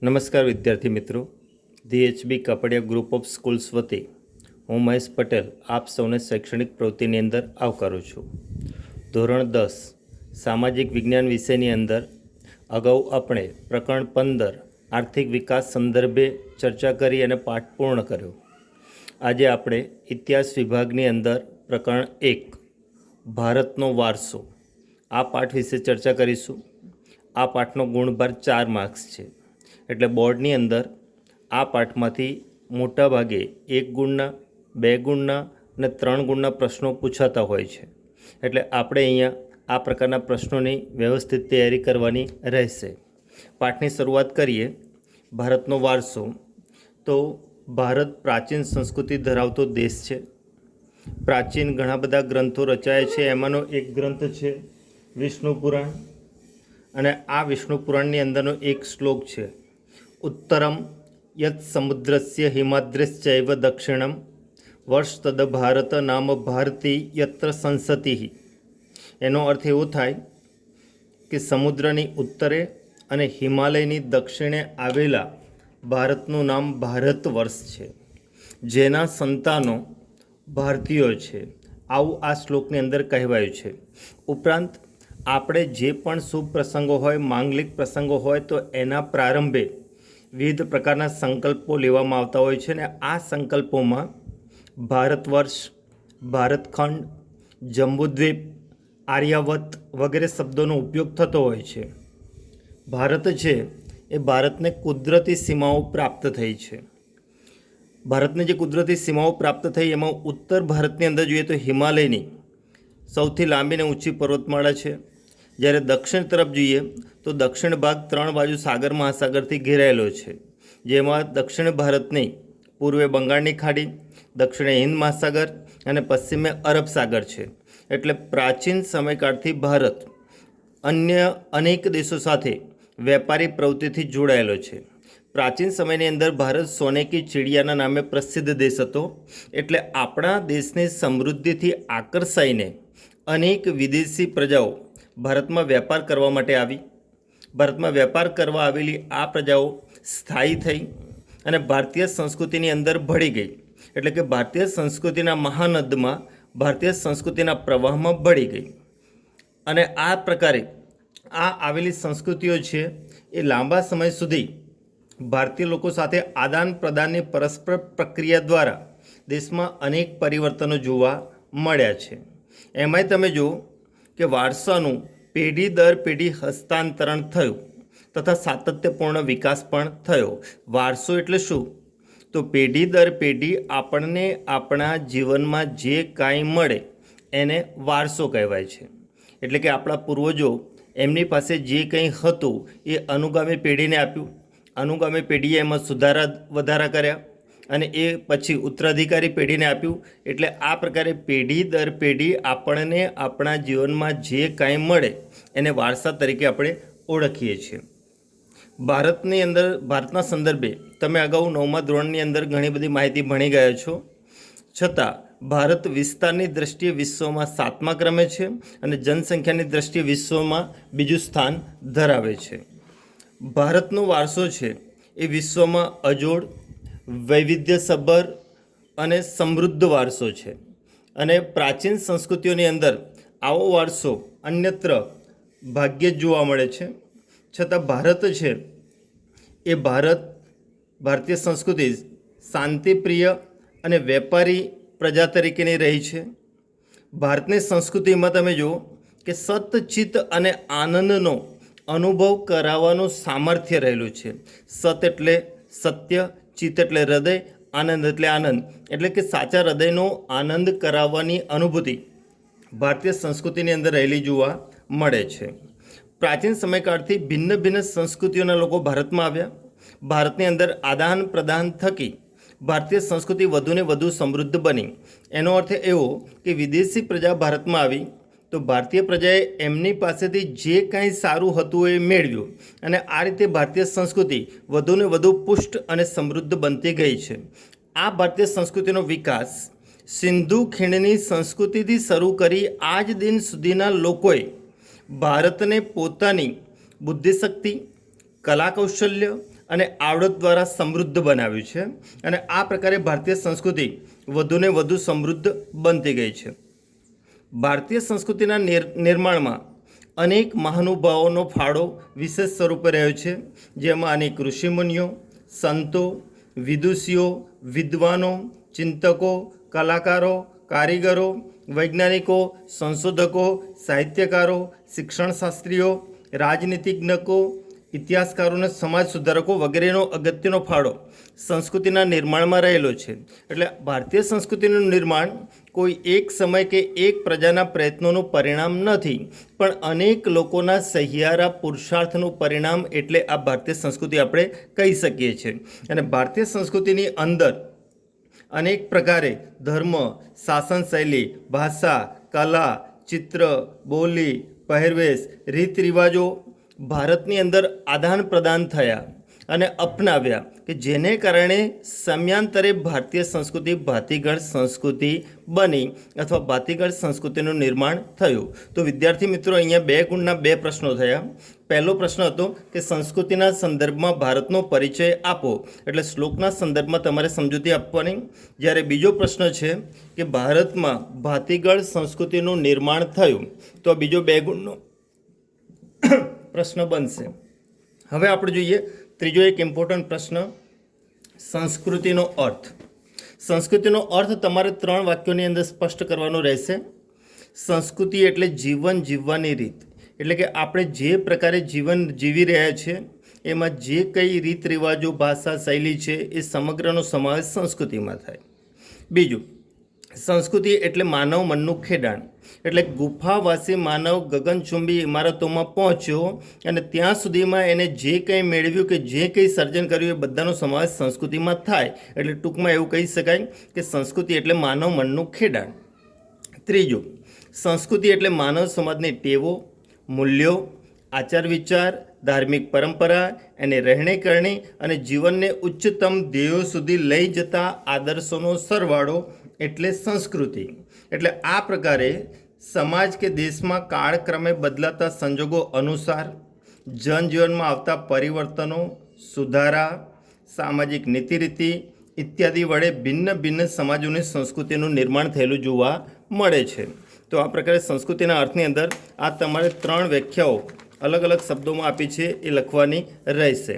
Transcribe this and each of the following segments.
નમસ્કાર વિદ્યાર્થી મિત્રો, DHB Kapadia group of schools વતી હું મહેશ પટેલ આપ સૌને શૈક્ષણિક પ્રવૃત્તિની અંદર આવકારું છું. ધોરણ 10 સામાજિક વિજ્ઞાન વિષયની અંદર અગાઉ આપણે પ્રકરણ 15 આર્થિક વિકાસ સંદર્ભે ચર્ચા કરી અને પાઠ પૂર્ણ કર્યો. આજે આપણે ઇતિહાસ વિભાગની અંદર પ્રકરણ 1 ભારતનો વારસો આ પાઠ વિશે ચર્ચા કરીશું. આ પાઠનો ગુણભાર 4 માર્ક્સ છે. એટલે બોર્ડની અંદર આ પાઠમાંથી મોટા ભાગે 1 ગુણના, 2 ગુણના અને 3 ગુણના પ્રશ્નો પૂછાતા હોય છે. એટલે આપણે અહીંયા આ પ્રકારના પ્રશ્નોની વ્યવસ્થિત તૈયારી કરવાની રહેશે. પાઠની શરૂઆત કરીએ. ભારતનો વારસો. તો ભારત પ્રાચીન સંસ્કૃતિ ધરાવતો દેશ છે. પ્રાચીન ઘણા બધા ગ્રંથો રચાયા છે. એમાંનો એક ગ્રંથ છે વિષ્ણુ પુરાણ. અને આ વિષ્ણુ પુરાણની અંદરનો એક શ્લોક છે, ઉત્તરમ યત સમુદ્રસ્ય હિમાદ્રશ્ચૈવ દક્ષિણમ વર્ષ તદ ભારત નામ ભારતી યત્ર સંસતિ. એનો અર્થ એવો થાય કે સમુદ્રની ઉત્તરે અને હિમાલયની દક્ષિણે આવેલા ભારતનું નામ ભારત વર્ષ છે, જેના સંતાનો ભારતીયો છે. આવું આ શ્લોકની અંદર કહેવાયું છે. ઉપરાંત આપણે જે પણ શુભ પ્રસંગો હોય, માંગલિક પ્રસંગો હોય, તો એના પ્રારંભે વિવિધ પ્રકારના સંકલ્પો લેવામાં આવતા હોય છે. અને આ સંકલ્પોમાં ભારત વર્ષ, ભારતખંડ, જંબુદ્વીપ, આર્યાવત વગેરે શબ્દોનો ઉપયોગ થતો હોય છે. ભારત છે એ ભારતને કુદરતી સીમાઓ પ્રાપ્ત થઈ છે. ભારતને જે કુદરતી સીમાઓ પ્રાપ્ત થઈ એમાં ઉત્તર ભારતની અંદર જોઈએ તો હિમાલયની સૌથી લાંબી અને ઊંચી પર્વતમાળા છે. જ્યારે દક્ષિણ તરફ જોઈએ તો દક્ષિણ ભાગ 3 બાજુ સાગર મહાસાગરથી ઘેરાયેલો છે, જેમાં દક્ષિણ ભારતની પૂર્વે બંગાળની ખાડી, દક્ષિણે હિન્દ મહાસાગર અને પશ્ચિમે અરબ સાગર છે. એટલે પ્રાચીન સમયકાળથી ભારત અન્ય અનેક દેશો સાથે વેપારી પ્રવૃત્તિથી જોડાયેલો છે. પ્રાચીન સમયની અંદર ભારત સોને કી ચિડિયાના નામે પ્રસિદ્ધ દેશ હતો. એટલે આપણા દેશની સમૃદ્ધિથી આકર્ષાઈને અનેક વિદેશી પ્રજાઓ ભારતમાં વેપાર કરવા માટે આવી. ભારતમાં વેપાર કરવા આવેલી આ પ્રજાઓ સ્થાયી થઈ અને ભારતીય સંસ્કૃતિની અંદર ભળી ગઈ. એટલે કે ભારતીય સંસ્કૃતિના મહાનદમાં, ભારતીય સંસ્કૃતિના પ્રવાહમાં ભળી ગઈ. અને આ પ્રકારે આ આવેલી સંસ્કૃતિઓ છે એ લાંબા સમય સુધી ભારતીય લોકો સાથે આદાન પ્રદાનની પરસ્પર પ્રક્રિયા દ્વારા દેશમાં અનેક પરિવર્તનો જોવા મળ્યા છે. એમાંય તમે જુઓ કે વારસાનું પેઢી દર પેઢી હસ્તાંતરણ થયું તથા સાતત્યપૂર્ણ વિકાસ પણ થયો. વારસો એટલે શું? તો પેઢી દર પેઢી આપણને આપણા જીવનમાં જે કાંઈ મળે એને વારસો કહેવાય છે. એટલે કે આપણા પૂર્વજો એમની પાસે જે કંઈ હતું એ અનુગામી પેઢીને આપ્યું. અનુગામી પેઢીએ એમાં સુધારા વધારા કર્યા અને એ પછી ઉત્તરાધિકારી પેઢીને આપ્યું. એટલે આ પ્રકારે પેઢી દર પેઢી આપણને આપણા જીવનમાં જે કાંઈ મળે એને વારસા તરીકે આપણે ઓળખીએ છીએ. ભારતની અંદર, ભારતના સંદર્ભે તમે અગાઉ 9મા ધોરણની અંદર ઘણી બધી માહિતી ભણી ગયા છો. છતાં ભારત વિસ્તારની દૃષ્ટિએ વિશ્વમાં 7મા ક્રમે છે અને જનસંખ્યાની દૃષ્ટિએ વિશ્વમાં બીજું સ્થાન ધરાવે છે. ભારતનો વારસો છે એ વિશ્વમાં અજોડ, વૈવિધ્યસભર અને સમૃદ્ધ વારસો છે. અને પ્રાચીન સંસ્કૃતિઓની અંદર આવો વારસો અન્યત્ર ભાગ્યે જ જોવા મળે છે. છતાં ભારત છે એ ભારતીય સંસ્કૃતિ શાંતિપ્રિય અને વેપારી પ્રજા તરીકેની રહી છે. ભારતની સંસ્કૃતિમાં તમે જુઓ કે સતચિત્ત અને આનંદનો અનુભવ કરાવવાનું સામર્થ્ય રહેલું છે. સત એટલે સત્ય, ચિત્ત એટલે હૃદય, આનંદ એટલે આનંદ. એટલે કે સાચા હૃદયનો આનંદ કરાવવાની અનુભૂતિ ભારતીય સંસ્કૃતિની અંદર રહેલી જોવા મળે છે. પ્રાચીન સમયકાળથી ભિન્ન ભિન્ન સંસ્કૃતિઓના લોકો ભારતમાં આવ્યા. ભારતની અંદર આદાન પ્રદાન થકી ભારતીય સંસ્કૃતિ વધુને વધુ સમૃદ્ધ બની. એનો અર્થ એવો કે વિદેશી પ્રજા ભારતમાં આવી તો ભારતીય પ્રજાએ એમની પાસેથી જે કાંઈ સારું હતું એ મેળવ્યું અને આ રીતે ભારતીય સંસ્કૃતિ વધુને વધુ પુષ્ટ અને સમૃદ્ધ બનતી ગઈ છે. આ ભારતીય સંસ્કૃતિનો વિકાસ સિંધુ ખીણની સંસ્કૃતિથી શરૂ કરી આજ દિન સુધીના લોકોએ ભારતને પોતાની બુદ્ધિશક્તિ, કલા કૌશલ્ય અને આવડત દ્વારા સમૃદ્ધ બનાવ્યું છે અને આ પ્રકારે ભારતીય સંસ્કૃતિ વધુને વધુ સમૃદ્ધ બનતી ગઈ છે. ભારતીય સંસ્કૃતિના નિર્માણમાં અનેક મહાનુભાવોનો ફાળો વિશેષ સ્વરૂપે રહ્યો છે, જેમાં અનેક ઋષિમુનિઓ, સંતો, વિદુષીઓ, વિદ્વાનો, ચિંતકો, કલાકારો, કારીગરો, વૈજ્ઞાનિકો, સંશોધકો, સાહિત્યકારો, શિક્ષણશાસ્ત્રીઓ, રાજનીતિજ્ઞકો, ઇતિહાસકારો અને સમાજ સુધારકો વગેરેનો અગત્યનો ફાળો સંસ્કૃતિના નિર્માણમાં રહેલો છે. એટલે ભારતીય સંસ્કૃતિનું નિર્માણ કોઈ એક સમય કે એક પ્રજાના પ્રયત્નોનું પરિણામ નથી, પણ અનેક લોકોના સહિયારા પુરુષાર્થનું પરિણામ એટલે આ ભારતીય સંસ્કૃતિ આપણે કહી શકીએ છીએ. અને ભારતીય સંસ્કૃતિની અંદર અનેક પ્રકારે ધર્મ, શાસન શૈલી, ભાષા, કલા, ચિત્ર, બોલી, પહેરવેશ, રીત રિવાજો ભારતની અંદર આદાન પ્રદાન થયા અને અપનાવ્યા કે જેને કારણે સમયાંતરે ભારતીય સંસ્કૃતિ ભાતીગળ સંસ્કૃતિ બની અથવા ભાતીગળ સંસ્કૃતિનું નિર્માણ થયું. તો વિદ્યાર્થી મિત્રો, અહીંયા 2 ગુણના 2 પ્રશ્નો થયા. પહેલો પ્રશ્ન હતો કે સંસ્કૃતિના સંદર્ભમાં ભારતનો પરિચય આપો, એટલે શ્લોકના સંદર્ભમાં તમારે સમજૂતી આપવાની. જ્યારે બીજો પ્રશ્ન છે કે ભારતમાં ભાતીગળ સંસ્કૃતિનું નિર્માણ થયું, તો આ બીજો 2 ગુણનો પ્રશ્ન બનશે. હવે આપણે જોઈએ ત્રીજો એક ઇમ્પોર્ટન્ટ પ્રશ્ન, સંસ્કૃતિનો અર્થ. સંસ્કૃતિનો અર્થ તમારે 3 વાક્યોની અંદર સ્પષ્ટ કરવાનો રહેશે. સંસ્કૃતિ એટલે જીવન જીવવાની રીત, એટલે કે આપણે જે પ્રકારે જીવન જીવી રહ્યા છીએ એમાં જે કંઈ રીત રિવાજો, ભાષા, શૈલી છે એ સમગ્રનો સમાવેશ સંસ્કૃતિમાં થાય. બીજું, સંસ્કૃતિ એટલે માનવ મનનું ખેડાણ, એટલે ગુફાવાસી માનવ ગગનચુંબી ઇમારતોમાં પહોંચ્યો અને ત્યાં સુધીમાં એને જે કંઈ મેળવ્યું કે જે કંઈ સર્જન કર્યું એ બધાનો સમાવેશ સંસ્કૃતિમાં થાય. એટલે ટૂંકમાં એવું કહી શકાય કે સંસ્કૃતિ એટલે માનવ મનનું ખેડાણ. ત્રીજું, સંસ્કૃતિ એટલે માનવ સમાજની ટેવો, મૂલ્યો, આચાર વિચાર, ધાર્મિક પરંપરા, એને રહેણી કરણી અને જીવનને ઉચ્ચતમ ધ્યેયો સુધી લઈ જતા આદર્શોનો સરવાળો એટલે સંસ્કૃતિ. એટલે આ પ્રકારે સમાજ કે દેશમાં કાળક્રમે બદલાતા સંજોગો અનુસાર જનજીવનમાં આવતા પરિવર્તનો, સુધારા, સામાજિક નીતિરીતિ ઇત્યાદિ વડે ભિન્ન ભિન્ન સમાજોની સંસ્કૃતિનું નિર્માણ થયેલું જોવા મળે છે. તો આ પ્રકારે સંસ્કૃતિના અર્થની અંદર આ તમારે 3 વ્યાખ્યાઓ અલગ અલગ શબ્દોમાં આપી છે એ લખવાની રહેશે.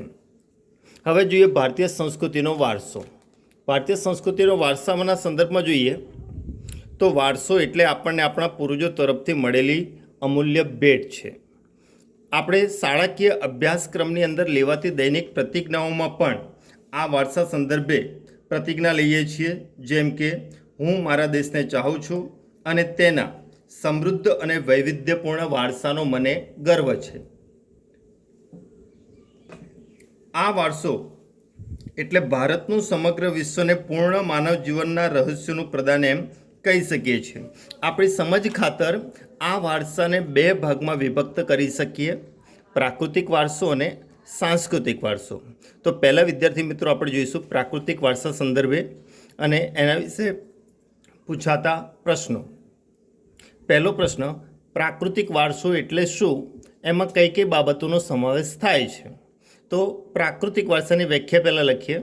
હવે જોઈએ ભારતીય સંસ્કૃતિનો વારસો. ભારતીય સંસ્કૃતિનો વારસાના સંદર્ભમાં જોઈએ તો વારસો એટલે આપણને આપણા પૂર્વજો તરફથી મળેલી અમૂલ્ય ભેટ છે. આપણે શાળાકીય અભ્યાસક્રમની અંદર લેવાતી દૈનિક પ્રતિજ્ઞાઓમાં પણ આ વારસા સંદર્ભે પ્રતિજ્ઞા લઈએ છીએ, જેમ કે હું મારા દેશને ચાહું છું અને તેના સમૃદ્ધ અને વૈવિધ્યપૂર્ણ વારસાનો મને ગર્વ છે. આ વારસો એટલે ભારતનું સમગ્ર વિશ્વને પૂર્ણ માનવ જીવનના રહસ્યોનું પ્રદાન એમ કહી શકીએ છીએ. આપણી સમજ ખાતર આ વારસાને 2 ભાગમાં વિભક્ત કરી શકીએ, પ્રાકૃતિક વારસો અને સાંસ્કૃતિક વારસો. તો પહેલા વિદ્યાર્થી મિત્રો આપણે જોઈશું પ્રાકૃતિક વારસા સંદર્ભે અને એના વિશે પૂછાતા પ્રશ્નો. પહેલો પ્રશ્ન, પ્રાકૃતિક વારસો એટલે શું, એમાં કઈ કઈ બાબતોનો સમાવેશ થાય છે? તો પ્રાકૃતિક વારસાની વ્યાખ્યા પહેલાં લખીએ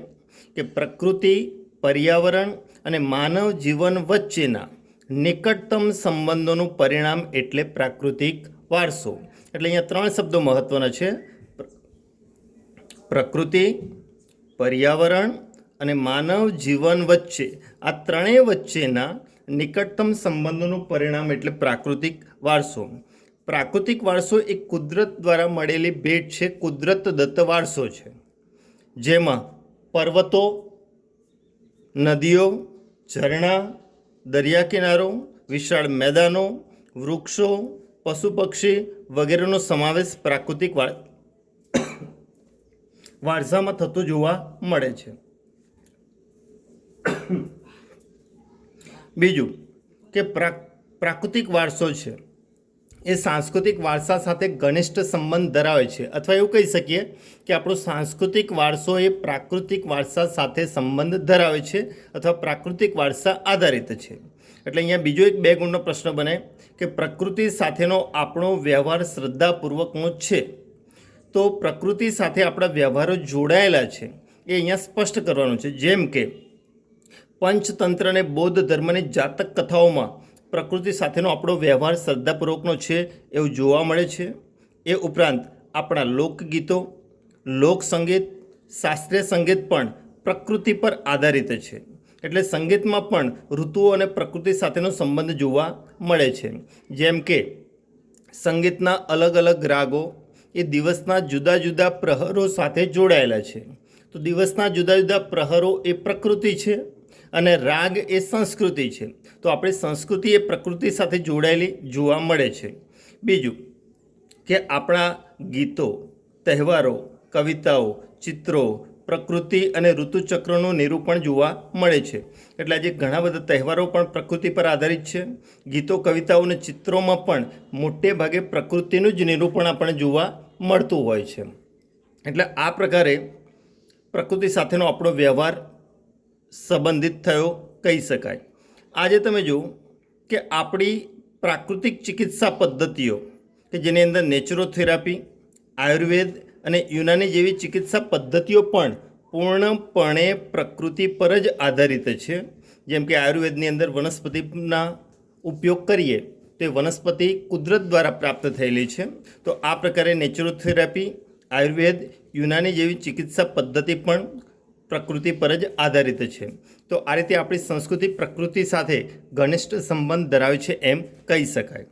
કે પ્રકૃતિ, પર્યાવરણ અને માનવ જીવન વચ્ચેના નિકટતમ સંબંધોનું પરિણામ એટલે પ્રાકૃતિક વારસો. એટલે અહીંયા 3 શબ્દો મહત્ત્વના છે, પ્રકૃતિ, પર્યાવરણ અને માનવ જીવન વચ્ચે. આ ત્રણેય વચ્ચેના નિકટતમ સંબંધોનું પરિણામ એટલે પ્રાકૃતિક વારસો. પ્રાકૃતિક વારસો એ કુદરત દ્વારા મળેલી ભેટ છે, કુદરત દત્ત વારસો છે, જેમાં પર્વતો, નદીઓ, ઝરણા, દરિયા કિનારો, વિશાળ મેદાનો, વૃક્ષો, પશુ પક્ષી વગેરેનો સમાવેશ પ્રાકૃતિક વારસામાં થતો જોવા મળે છે. બીજું કે પ્રાકૃતિક વારસો છે એ સાંસ્કૃતિક વારસા સાથે ઘનિષ્ઠ સંબંધ ધરાવે છે, અથવા એવું કહી શકીએ કે આપણો સાંસ્કૃતિક વારસો એ પ્રાકૃતિક વારસા સાથે સંબંધ ધરાવે છે અથવા પ્રાકૃતિક વારસા આધારિત છે. એટલે અહીંયા બીજો એક 2 ગુણનો પ્રશ્ન બને કે પ્રકૃતિ સાથેનો આપણો વ્યવહાર શ્રદ્ધાપૂર્વકનો છે. તો પ્રકૃતિ સાથે આપણા વ્યવહારો જોડાયેલા છે એ અહીંયા સ્પષ્ટ કરવાનું છે. જેમ કે પંચતંત્ર અને બૌદ્ધ ધર્મની જાતક કથાઓમાં પ્રકૃતિ સાથેનો આપણો વ્યવહાર શ્રદ્ધાપૂર્વકનો છે એવું જોવા મળે છે. એ ઉપરાંત આપણા લોકગીતો, લોકસંગીત, શાસ્ત્રીય સંગીત પણ પ્રકૃતિ પર આધારિત છે. એટલે સંગીતમાં પણ ઋતુઓ અને પ્રકૃતિ સાથેનો સંબંધ જોવા મળે છે. જેમ કે સંગીતના અલગ અલગ રાગો એ દિવસના જુદા જુદા પ્રહરો સાથે જોડાયેલા છે. તો દિવસના જુદા જુદા પ્રહરો એ પ્રકૃતિ છે અને રાગ એ સંસ્કૃતિ છે. તો આપણી સંસ્કૃતિ એ પ્રકૃતિ સાથે જોડાયેલી જોવા મળે છે. બીજું કે આપણા ગીતો, તહેવારો, કવિતાઓ, ચિત્રો પ્રકૃતિ અને ઋતુચક્રનું નિરૂપણ જોવા મળે છે. એટલે આજે ઘણા બધા તહેવારો પણ પ્રકૃતિ પર આધારિત છે. ગીતો, કવિતાઓ અને ચિત્રોમાં પણ મોટે ભાગે પ્રકૃતિનું જ નિરૂપણ આપણને જોવા મળતું હોય છે. એટલે આ પ્રકારે પ્રકૃતિ સાથેનો આપણો વ્યવહાર સંબંધિત થયો કહી શકાય. આજે તમે જુઓ કે આપણી પ્રાકૃતિક ચિકિત્સા પદ્ધતિઓ કે જેની અંદર નેચરોથેરાપી, આયુર્વેદ અને યુનાની જેવી ચિકિત્સા પદ્ધતિઓ પણ પૂર્ણપણે પ્રકૃતિ પર જ આધારિત છે. જેમ કે આયુર્વેદની અંદર વનસ્પતિના ઉપયોગ કરીએ તે વનસ્પતિ કુદરત દ્વારા પ્રાપ્ત થયેલી છે. તો આ પ્રકારે નેચરોથેરાપી, આયુર્વેદ, યુનાની જેવી ચિકિત્સા પદ્ધતિ પણ પ્રકૃતિ પર જ આધારિત છે. તો આ રીતે આપણી સંસ્કૃતિ પ્રકૃતિ સાથે ઘનિષ્ઠ સંબંધ ધરાવે છે એમ કહી શકાય.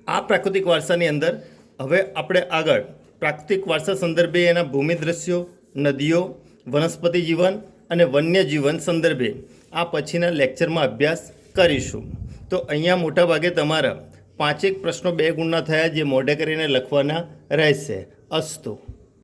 આ પ્રાકૃતિક વારસાની અંદર હવે આપણે આગળ પ્રાકૃતિક વારસા સંદર્ભે એના ભૂમિ દ્રશ્યો, નદીઓ, વનસ્પતિ જીવન અને વન્ય જીવન સંદર્ભે આ પછીના લેક્ચરમાં અભ્યાસ કરીશું. તો અહીંયા મોટાભાગે તમારા 5 પ્રશ્નો 2 ગુણના થયા જે મોઢે કરીને લખવાના રહેશે. અસ્તુ.